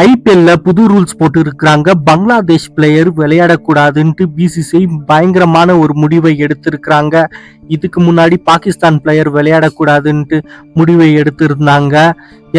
ஐபிஎல்ல புது ரூல்ஸ் போட்டு இருக்கிறாங்க. பங்களாதேஷ் பிளேயர் விளையாடக்கூடாதுன்ட்டு பிசிசிஐ பயங்கரமான ஒரு முடிவை எடுத்திருக்கிறாங்க. இதுக்கு முன்னாடி பாகிஸ்தான் பிளேயர் விளையாடக்கூடாதுன்ட்டு முடிவை எடுத்திருந்தாங்க.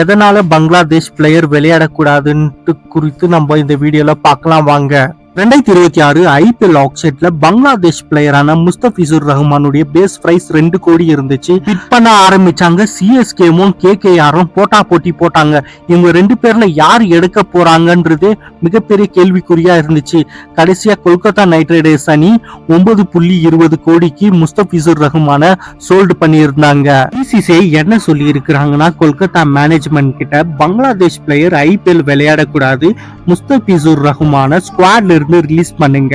எதனால பங்களாதேஷ் பிளேயர் விளையாடக்கூடாதுன்ட்டு குறித்து நம்ம இந்த வீடியோல பார்க்கலாம் வாங்க. 2026 ஐபிஎல் ஆக்ஷன்ல பங்களாதேஷ் பிளேயரான முஸ்தபிசுர் ரஹ்மானுடைய பேஸ் பிரைஸ் 2 கோடி இருந்துச்சு. பிட் பண்ண ஆரம்பிச்சாங்க. சிஎஸ்கேவும் கேகேஆரும் போட்டி போட்டாங்க. இவங்க 2 பேர்ல யார் எடுக்க போறாங்கன்றது மிகப்பெரிய கேள்விக்குறியா இருந்துச்சு. கடைசியா கொல்கத்தா நைட் ரைடர்ஸ் அணி 9.20 கோடிக்கு முஸ்தபிசுர் ரஹ்மான சோல்டு பண்ணியிருந்தாங்க. பிசிசிஐ என்ன சொல்லி இருக்கிறாங்கன்னா, கொல்கத்தா மேனேஜ்மெண்ட் கிட்ட பங்களாதேஷ் பிளேயர் ஐபிஎல் விளையாடக்கூடாது, முஸ்தபிசுர் ரஹ்மான ஸ்குவாட்ல இருந்து ரிலீஸ் பண்ணுங்க,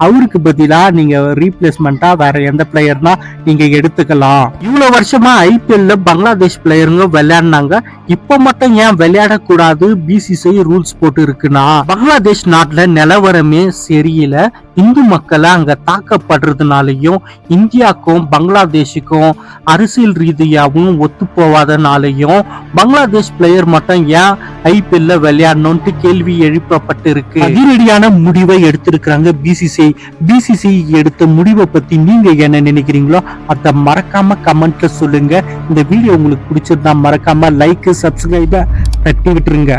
அவருக்கு பதிலா நீங்க ரீப்ளேஸ்மெண்டா வேற எந்த பிளேயர்னா நீங்க எடுத்துக்கலாம். இவ்வளவு வருஷமா ஐபிஎல்ல பங்களாதேஷ் பிளேயருங்க விளையாடினாங்க. இப்ப மட்டும் ஏன் விளையாடக்கூடாது பிசிசிஐ ரூல்ஸ் போட்டு இருக்குன்னா, பங்களாதேஷ் நாட்டுல நிலவரமே சரியில்லை. இந்து மக்களை அங்க தாக்கப்படுறதுனாலையும் இந்தியாவுக்கும் பங்களாதேஷுக்கும் அரசியல் ரீதியாகவும் ஒத்து போவாதனாலையும் பங்களாதேஷ் பிளேயர் மட்டும் ஏன் ஐபிஎல்ல விளையாடணும்னு கேள்வி எழுப்பப்பட்டு இருக்கு. அதிரடியான முடிவை எடுத்திருக்கிறாங்க பிசிசிஐ எடுத்த முடிவை பத்தி நீங்க என்ன நினைக்கிறீங்களோ அதை மறக்காம கமெண்ட்ல சொல்லுங்க. இந்த வீடியோ உங்களுக்கு பிடிச்சிருந்தா மறக்காம லைக் சப்ஸ்கிரைப தட்டி விட்டுருங்க.